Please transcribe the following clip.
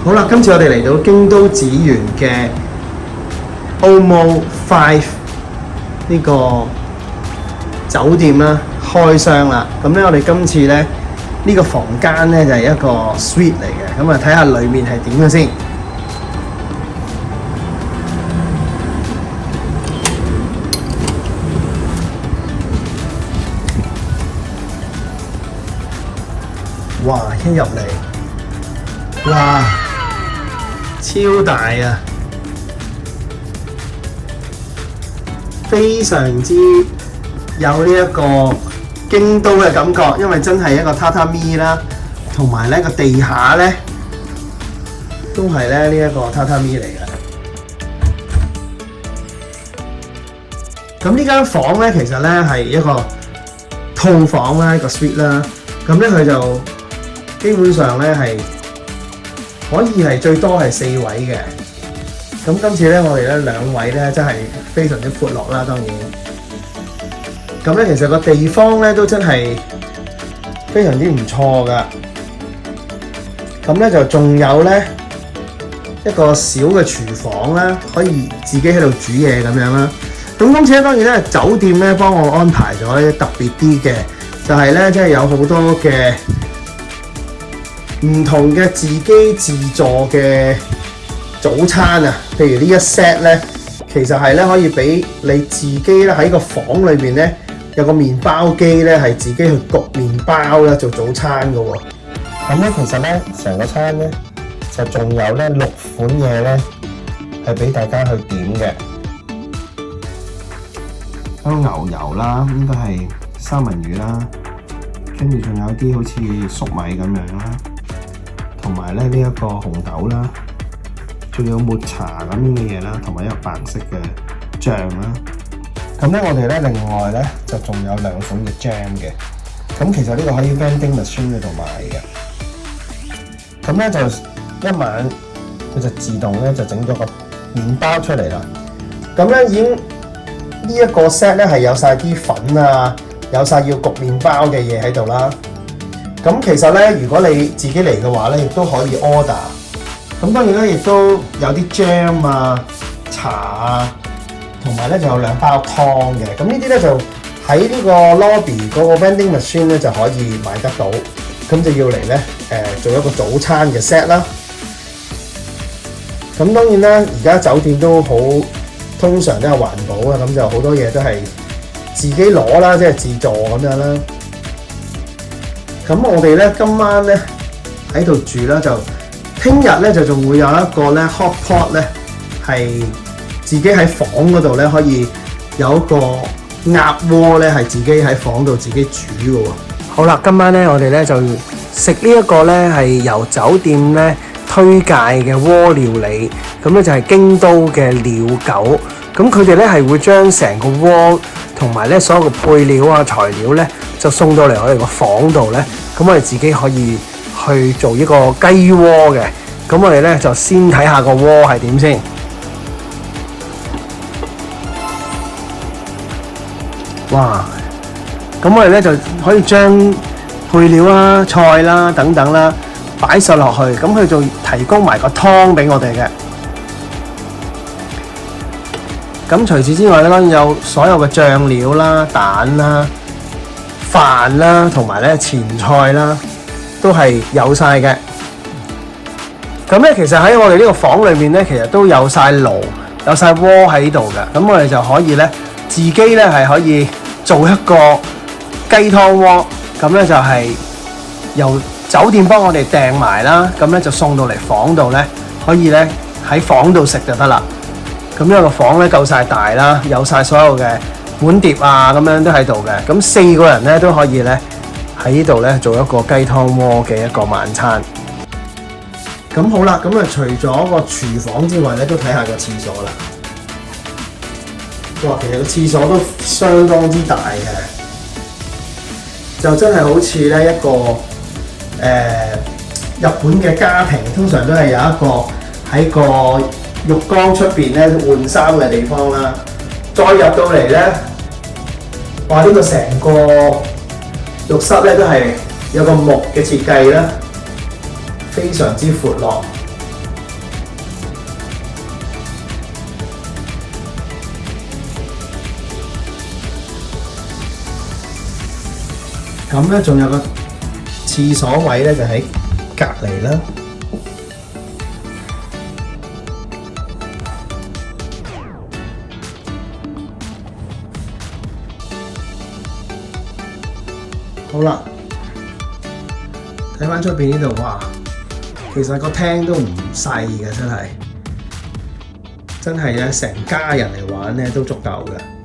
好啦，今次我哋嚟到京都紫園嘅 OMO5呢個酒店啦，開箱啦。咁咧，我哋今次咧呢個房間咧就係一個 suite 嚟嘅。咁啊，睇下裡面係點嘅先。哇！一入嚟，哇！超大啊！非常之有呢一個京都嘅感覺，因為真係一個榻榻米啦，同埋咧個地下咧都係咧呢一個榻榻米嚟嘅。咁呢間房咧其實咧係一個套房啦，一個 suite 啦。咁咧佢就基本上咧係可以係最多係4位嘅。咁今次咧我哋咧2位咧真係非常之闊落啦，當然。咁咧其實個地方咧都真係非常之唔錯噶。咁咧就仲有咧一個小嘅廚房啦，可以自己喺度煮嘢咁樣啦。咁今次咧當然咧酒店咧幫我安排咗啲特別啲嘅，就係咧即係有好多嘅唔同嘅自己自助嘅早餐啊，譬如呢一 set 咧，其實係咧可以俾你自己咧喺個房裏邊咧有個麵包機咧，係自己去焗麵包啦做早餐嘅喎。咁咧其實咧成個餐咧就仲有咧6款嘢咧係俾大家去點嘅，有牛油啦，應該係三文魚啦，跟住仲有啲好似粟米咁樣啦。同埋咧呢一個紅豆啦，仲有抹茶咁樣嘅嘢啦，同埋一個白色嘅醬啦。咁咧我哋咧另外咧就仲有2款嘅 jam 嘅。咁其實呢個可以 vending machine 嗰度買嘅。咁咧就一晚佢就自動咧就整咗個麵包出嚟啦。咁咧已經呢一個 set 咧係有晒啲粉啊，有晒要焗麵包嘅嘢喺度啦。咁其實咧，如果你自己嚟嘅話咧，亦都可以 order。咁當然咧，亦都有啲 jam 啊、茶啊，同埋咧就有2包湯嘅。咁呢啲咧就喺呢個 lobby 嗰個 vending machine 咧就可以買得到。咁就要嚟咧做一個早餐嘅 set 啦。咁當然啦，而家酒店都好通常都係環保啊，咁就好多嘢都係自己攞啦，即係自助咁樣啦。咁我哋咧今晚咧喺度住啦，就聽日咧就仲會有一個咧 hot pot 咧係自己喺房嗰度咧可以有一個鴨鍋咧係自己喺房度自己煮嘅喎。好啦，今晚咧我哋咧就食呢一個咧係由酒店咧推介嘅鍋料理，咁咧就係京都嘅鳥狗。咁佢哋咧係會將成個鍋同埋咧所有嘅配料啊材料咧就送到嚟我哋個房度咧，咁我哋自己可以去做一個雞鍋嘅。咁我哋咧就先睇下個鍋係點先。哇！咁我哋咧就可以將配料啦、菜啦等等啦擺晒落去，咁佢就提供埋個湯俾我哋嘅。咁除此之外咧，當然有所有嘅醬料啦、蛋啦、飯啦，同埋咧前菜啦，都係有晒嘅。咁咧，其實喺我哋呢個房裏面咧，其實都有晒爐、有晒鍋喺度嘅。咁我哋就可以咧，自己咧係可以做一個雞湯鍋。咁咧就係由酒店幫我哋訂埋啦，咁咧就送到嚟房度咧，可以咧喺房度食就得啦。咁因為個房咧夠晒大啦，有晒所有嘅碗碟啊，咁樣都喺度嘅。咁4個人咧都可以咧喺呢度咧做一個雞湯鍋嘅一個晚餐。咁好啦，咁啊除咗個廚房之外咧，都睇下個廁所啦。哇，其實個廁所都相當之大嘅，就真係好似咧一個日本嘅家庭，通常都係有一個喺個浴缸出邊咧換衫嘅地方啦。再入到嚟咧，哇！呢個成個浴室咧都係有個木嘅設計啦，非常之闊落。咁咧仲有個廁所位咧就喺隔離啦。好啦，睇翻出邊呢度，哇！其實個廳都唔細嘅，真係咧，成家人嚟玩咧都足夠嘅。